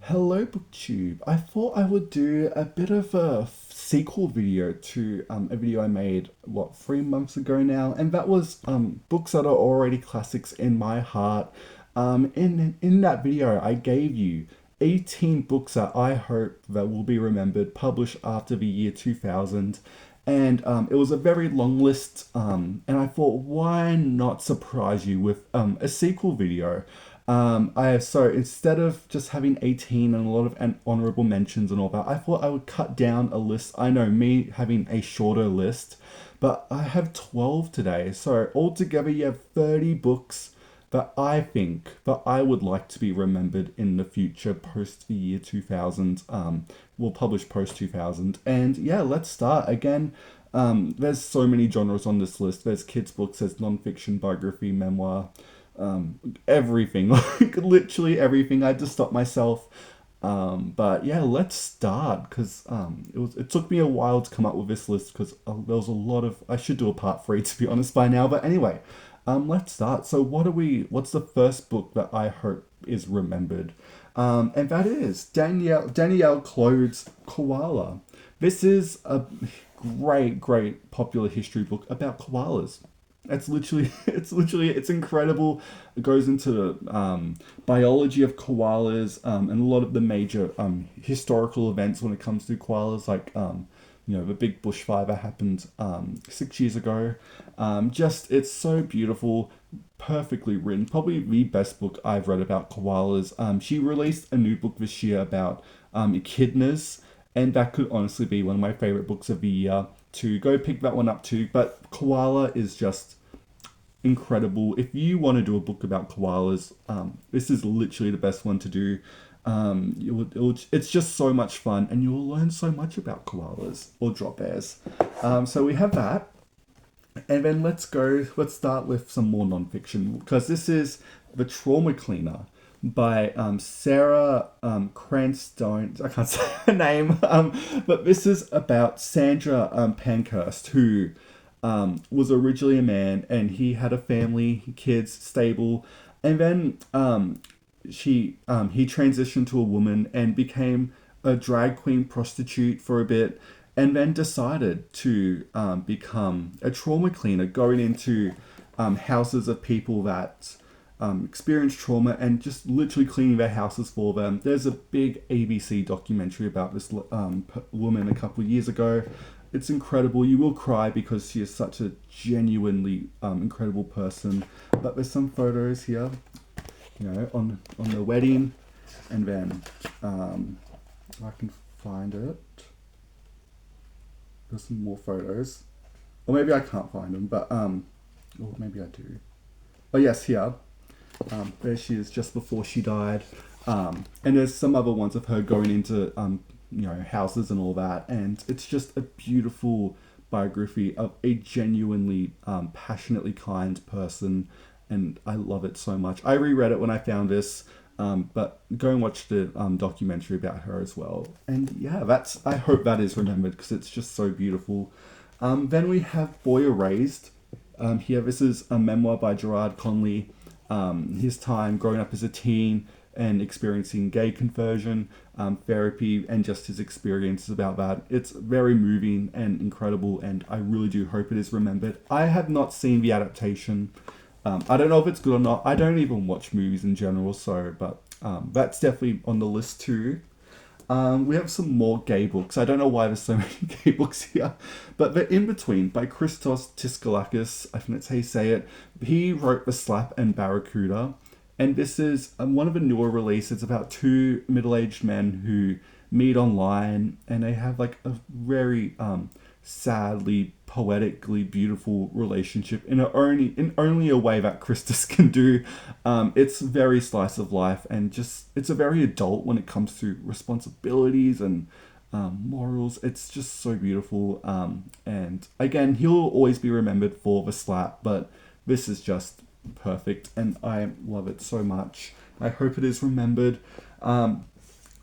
Hello, BookTube. I thought I would do a bit of a sequel video to a video I made, 3 months ago now, and that was books that are already classics in my heart. In that video, I gave you 18 books that I hope that will be remembered, published after the year 2000. And it was a very long list, and I thought, why not surprise you with a sequel video? So instead of just having 18 and a lot of honorable mentions and all that, I thought I would cut down a list. I know me having a shorter list, but I have 12 today. So altogether, you have 30 books that I think that I would like to be remembered in the future post the year 2000. Will publish post 2000. And yeah, let's start again. There's so many genres on this list. There's kids books, there's non-fiction, biography, memoir, everything, like literally everything. I had to stop myself. But yeah, let's start because it took me a while to come up with this list because there was a lot of I should do a part three to be honest by now. But anyway, let's start. So what's the first book that I hope is remembered? And that is Danielle Clode's Koala. This is a great popular history book about koalas. It's incredible. It goes into the biology of koalas and a lot of the major historical events when it comes to koalas, like the big bushfire that happened 6 years ago. Just it's so beautiful, perfectly written. Probably the best book I've read about koalas. She released a new book this year about echidnas, and that could honestly be one of my favorite books of the year. To go pick that one up too. But Koala is just incredible. If you want to do a book about koalas, this is literally the best one to do. It's just so much fun, and you'll learn so much about koalas or drop bears. So we have that, and then Let's start with some more nonfiction because this is the Trauma Cleaner by Sarah Cranstone. I can't say her name, but this is about Sandra Pankhurst, who was originally a man and he had a family, kids, stable, and then he transitioned to a woman and became a drag queen prostitute for a bit, and then decided to become a trauma cleaner, going into houses of people that experienced trauma and just literally cleaning their houses for them. There's a big ABC documentary about this woman a couple of years ago. It's incredible. You will cry because she is such a genuinely incredible person. But there's some photos here, on the wedding, and then I can find it. There's some more photos, or maybe I can't find them, but or maybe I do. Oh yes, here. There she is just before she died. And there's some other ones of her going into houses and all that, and it's just a beautiful biography of a genuinely passionately kind person, and I love it so much. I reread it when I found this, but go and watch the documentary about her as well. And yeah, I hope that is remembered because it's just so beautiful. Then we have Boy Erased. Here, this is a memoir by Gerard Conley. His time growing up as a teen and experiencing gay conversion, therapy, and just his experiences about that. It's very moving and incredible, and I really do hope it is remembered. I have not seen the adaptation. I don't know if it's good or not. I don't even watch movies in general, but that's definitely on the list too. We have some more gay books. I don't know why there's so many gay books here, but The In Between by Christos Tsiolkas. I think that's how you say it. He wrote The Slap and Barracuda, and this is one of the newer releases. It's about two middle-aged men who meet online, and they have like a very sadly, poetically beautiful relationship in only a way that Christos can do. It's very slice of life, and just it's a very adult when it comes to responsibilities and morals. It's just so beautiful. And again, he'll always be remembered for The Slap, but this is just perfect, and I love it so much. I hope it is remembered.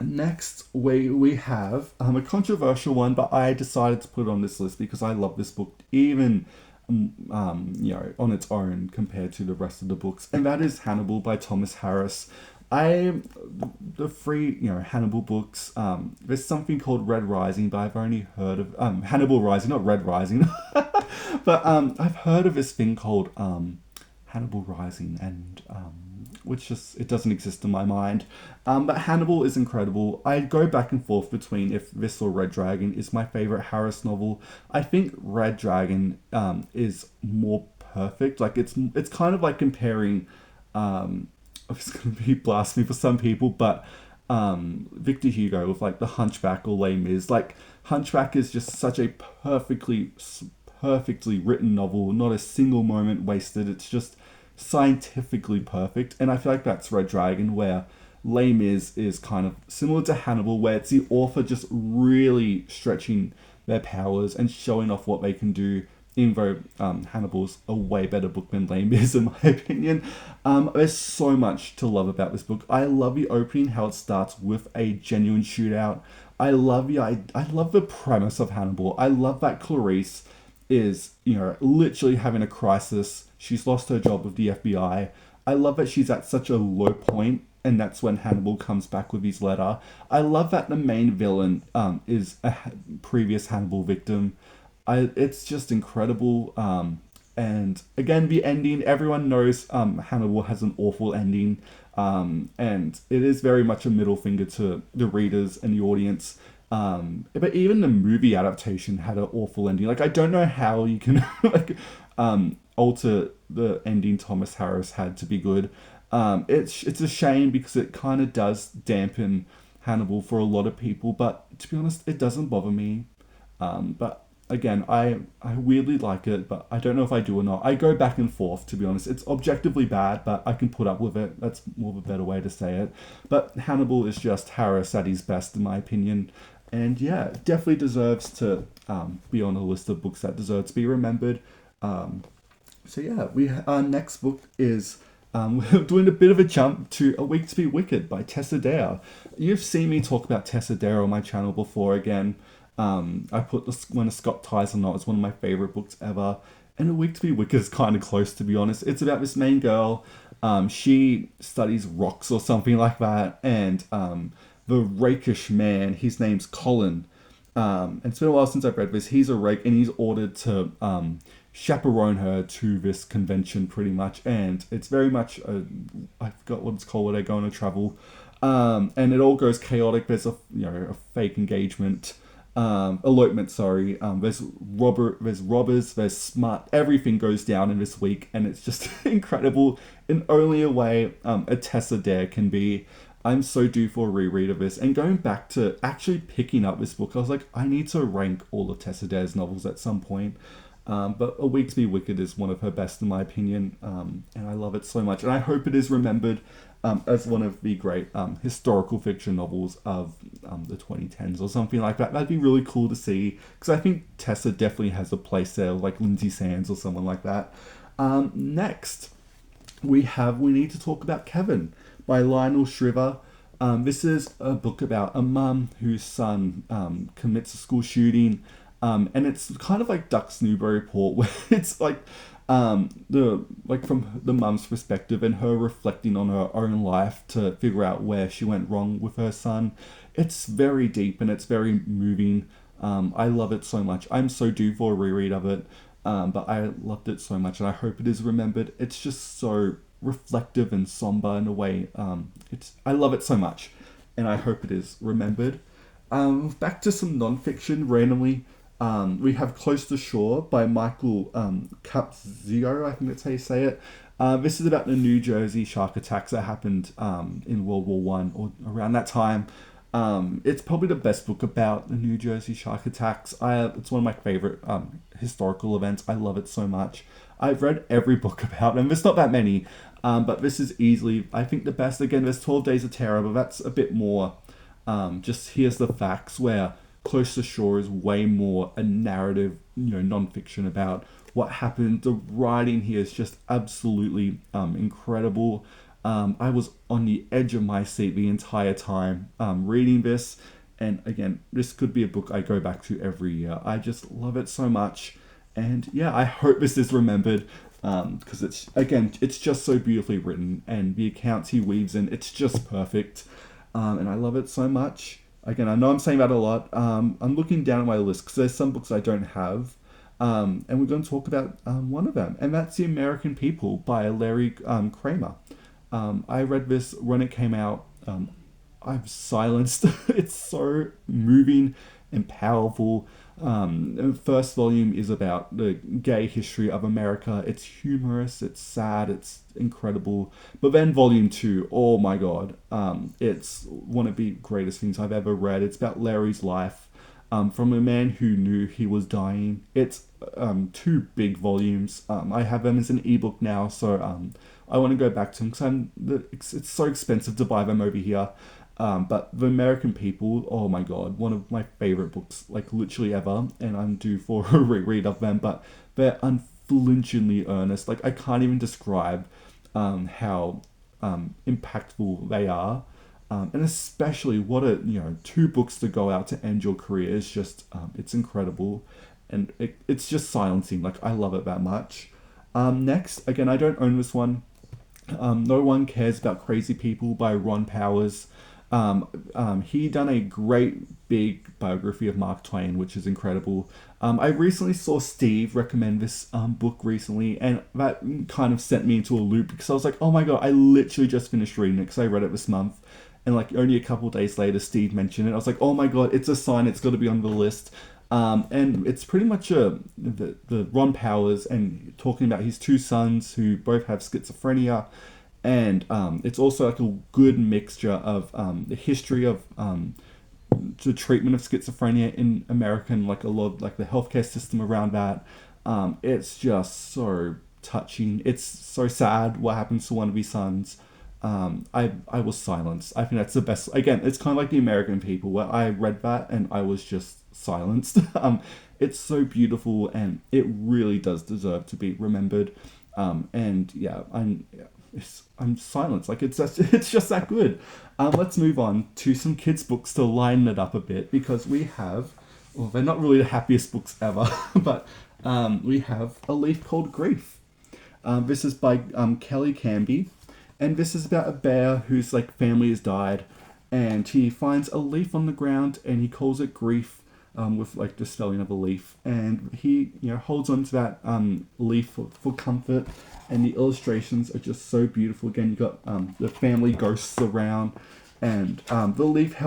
Next, we have a controversial one, but I decided to put it on this list because I love this book even on its own compared to the rest of the books, and that is Hannibal by Thomas Harris. I the free Hannibal books. There's something called Red Rising, but I've only heard of Hannibal Rising, not Red Rising. But I've heard of this thing called Hannibal Rising, and which just it doesn't exist in my mind. But Hannibal is incredible. I go back and forth between if this or Red Dragon is my favorite Harris novel. I think Red Dragon is more perfect. Like it's kind of like comparing. It's going to be blasphemy for some people, but Victor Hugo with like The Hunchback or Les Mis. Like Hunchback is just such a perfectly written novel, not a single moment wasted. It's just scientifically perfect, and I feel like that's Red Dragon, where Les Mis is kind of similar to Hannibal, where it's the author just really stretching their powers and showing off what they can do. Even though Hannibal's a way better book than Les Mis, in my opinion. There's so much to love about this book. I love the opening, how it starts with a genuine shootout. I love the premise of Hannibal. I love that Clarice is, literally having a crisis. She's lost her job with the FBI. I love that she's at such a low point, and that's when Hannibal comes back with his letter. I love that the main villain is a previous Hannibal victim. It's just incredible. And again, the ending, everyone knows Hannibal has an awful ending. And it is very much a middle finger to the readers and the audience. But even the movie adaptation had an awful ending. Like, I don't know how you can alter the ending Thomas Harris had to be good. It's a shame because it kind of does dampen Hannibal for a lot of people. But to be honest, it doesn't bother me. But again, I weirdly like it, but I don't know if I do or not. I go back and forth, to be honest. It's objectively bad, but I can put up with it. That's more of a better way to say it. But Hannibal is just Harris at his best, in my opinion. And yeah, definitely deserves to be on a list of books that deserve to be remembered. So yeah, our next book is... we're doing a bit of a jump to A Week to Be Wicked by Tessa Dare. You've seen me talk about Tessa Dare on my channel before again. I put When a Scot Ties a Knot as one of my favourite books ever. And A Week to Be Wicked is kind of close, to be honest. It's about this main girl. She studies rocks or something like that. And the rakish man, his name's Colin. And it's been a while since I've read this. He's a rake and he's ordered to chaperone her to this convention pretty much. And it's very much, I forgot what it's called where they go on a travel. And it all goes chaotic. There's a fake engagement. Elopement, sorry. There's robbers, there's smart, everything goes down in this week, and it's just incredible in only a way a Tessa Dare can be. I'm so due for a reread of this, and going back to actually picking up this book, I was like, I need to rank all of Tessa Dare's novels at some point. But A Week to Be Wicked is one of her best in my opinion, and I love it so much, and I hope it is remembered as one of the great historical fiction novels of the 2010s or something like that. That'd be really cool to see, because I think Tessa definitely has a place there, like Lindsay Sands or someone like that. Next, we need to talk about Kevin by Lionel Shriver. This is a book about a mum whose son commits a school shooting, and it's kind of like Duck's Newbury Report, where it's like from the mum's perspective and her reflecting on her own life to figure out where she went wrong with her son. It's very deep and it's very moving. I love it so much. I'm so due for a reread of it, but I loved it so much and I hope it is remembered. It's just so reflective and somber in a way. I love it so much and I hope it is remembered. Back to some non-fiction randomly. We have Close to Shore by Michael Capuzzo, I think that's how you say it. This is about the New Jersey shark attacks that happened in World War One or around that time. It's probably the best book about the New Jersey shark attacks. It's one of my favorite historical events. I love it so much. I've read every book about them. There's not that many, but this is easily, I think, the best. Again, there's 12 Days of Terror, but that's a bit more just here's the facts, where Close to Shore is way more a narrative, non-fiction about what happened. The writing here is just absolutely incredible. I was on the edge of my seat the entire time reading this. And again, this could be a book I go back to every year. I just love it so much. And yeah, I hope this is remembered. because it's just so beautifully written, and the accounts he weaves in, it's just perfect, and I love it so much. Again, I know I'm saying that a lot. I'm looking down at my list because there's some books I don't have, and we're going to talk about one of them, and that's The American People by Larry Kramer. I read this when it came out. I've silenced. It's so moving and powerful. The first volume is about the gay history of America. It's humorous, it's sad, it's incredible. But then volume two, oh my god, it's one of the greatest things I've ever read. It's about Larry's life, from a man who knew he was dying. It's two big volumes. I have them as an ebook now, so I want to go back to them because it's so expensive to buy them over here. But The American People, oh my god, one of my favorite books, like literally ever, and I'm due for a reread of them, but they're unflinchingly earnest. Like, I can't even describe how impactful they are. And especially what two books to go out to end your career is just, it's incredible. And it's just silencing. Like, I love it that much. Next, again, I don't own this one. No One Cares About Crazy People by Ron Powers. He done a great big biography of Mark Twain, which is incredible. I recently saw Steve recommend this book recently, and that kind of sent me into a loop because I was like, oh my god, I literally just finished reading it because I read it this month, and like only a couple of days later Steve mentioned it. I was like, oh my god, it's a sign, it's got to be on the list. And it's pretty much the Ron Powers, and talking about his two sons who both have schizophrenia. And it's also like a good mixture of the history of the treatment of schizophrenia in America, and like a lot of like the healthcare system around that. It's just so touching. It's so sad what happens to one of his sons. I was silenced. I think that's the best. Again, it's kind of like The American People, where I read that and I was just silenced. It's so beautiful, and it really does deserve to be remembered. And yeah, I'm silenced. Like, it's just that good. Let's move on to some kids' books to lighten it up a bit, because we have, well, they're not really the happiest books ever, but we have A Leaf Called Greef. This is by Kelly Canby, and this is about a bear whose like family has died, and he finds a leaf on the ground and he calls it Greef, with like the spelling of a leaf, and he holds on to that leaf for comfort. And the illustrations are just so beautiful. Again, you got the family ghosts around, and the leaf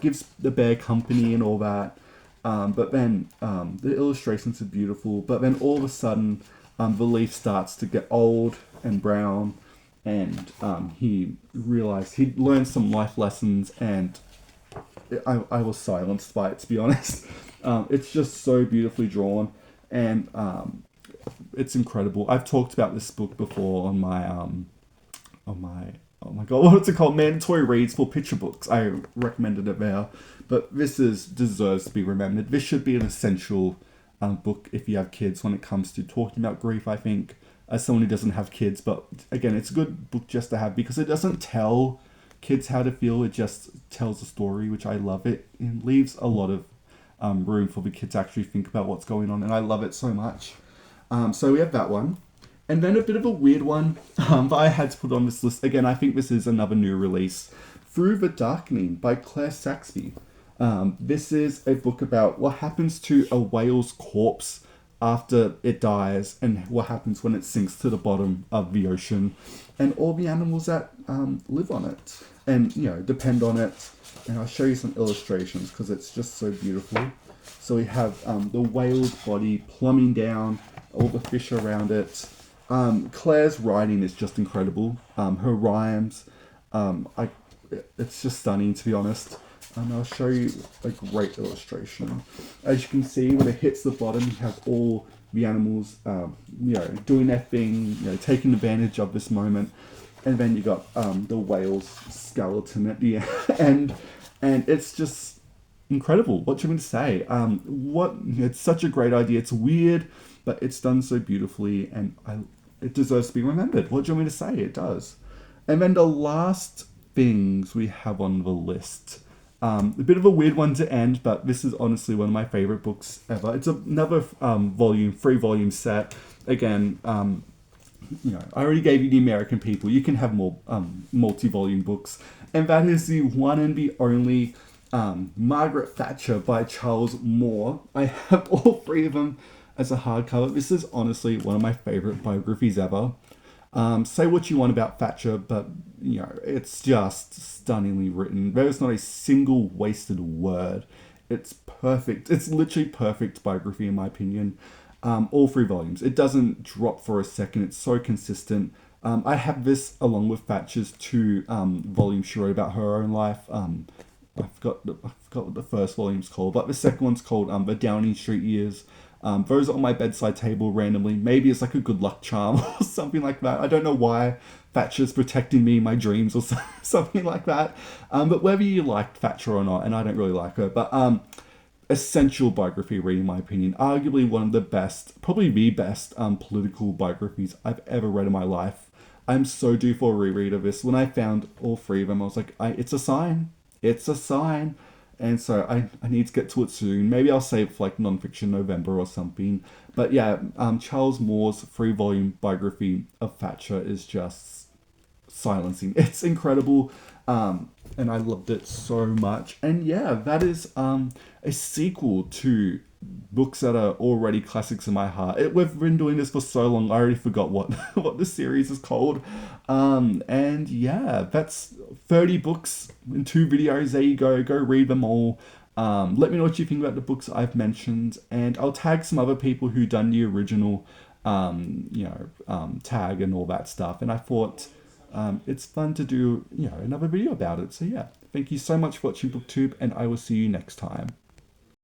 gives the bear company and all that. But then the illustrations are beautiful. But then all of a sudden, the leaf starts to get old and brown, and he learns some life lessons, and I was silenced by it, to be honest. It's just so beautifully drawn, and it's incredible. I've talked about this book before on my oh my god, what's it called? Mandatory reads for picture books. I recommended it there, but this deserves to be remembered. This should be an essential book if you have kids when it comes to talking about grief, I think, as someone who doesn't have kids. But again, it's a good book just to have because it doesn't tell kids how to feel, it just tells a story, which I love. It leaves a lot of room for the kids to actually think about what's going on, and I love it so much. So we have that one. And then a bit of a weird one that I had to put on this list. Again, I think this is another new release. Through the Darkening by Claire Saxby. This is a book about what happens to a whale's corpse after it dies, and what happens when it sinks to the bottom of the ocean, and all the animals that live on it and depend on it. And I'll show you some illustrations because it's just so beautiful. So we have the whale's body plumbing down, all the fish around it. Claire's writing is just incredible. Her rhymes, it's just stunning, to be honest. I'll show you a great illustration. As you can see, when it hits the bottom, you have all the animals, doing their thing, taking advantage of this moment. And then you got the whale's skeleton at the end, and it's just incredible. What do you want me to say? It's such a great idea. It's weird, but it's done so beautifully, and it deserves to be remembered. What do you want me to say? It does. And then the last things we have on the list. A bit of a weird one to end, but this is honestly one of my favorite books ever. It's another 3 volume set. Again, I already gave you the American People. You can have more multi-volume books. And that is the one and the only Margaret Thatcher by Charles Moore. I have all three of them as a hardcover. This is honestly one of my favorite biographies ever. Say what you want about Thatcher, but it's just stunningly written. There's not a single wasted word. It's perfect. It's literally perfect biography in my opinion. All three volumes. It doesn't drop for a second. It's so consistent. I have this along with Thatcher's two volumes she wrote about her own life. I forgot what the first volume's called, but the second one's called The Downing Street Years. Those are on my bedside table randomly. Maybe it's like a good luck charm or something like that. I don't know why Thatcher's protecting me in my dreams or something like that. But whether you liked Thatcher or not, and I don't really like her, but essential biography read in my opinion. Arguably one of the best, probably the best political biographies I've ever read in my life. I'm so due for a reread of this. When I found all three of them, I was like, it's a sign. It's a sign. And so I need to get to it soon. Maybe I'll save for like nonfiction November or something. But yeah, Charles Moore's 3-volume biography of Thatcher is just silencing. It's incredible. And I loved it so much. And yeah, that is a sequel to books that are already classics in my heart. We've been doing this for so long, I already forgot what the series is called. And yeah, that's 30 books in 2 videos. There you go. Go read them all. Let me know what you think about the books I've mentioned, and I'll tag some other people who done the original, tag and all that stuff. And I thought it's fun to do, another video about it. So yeah, thank you so much for watching BookTube, and I will see you next time.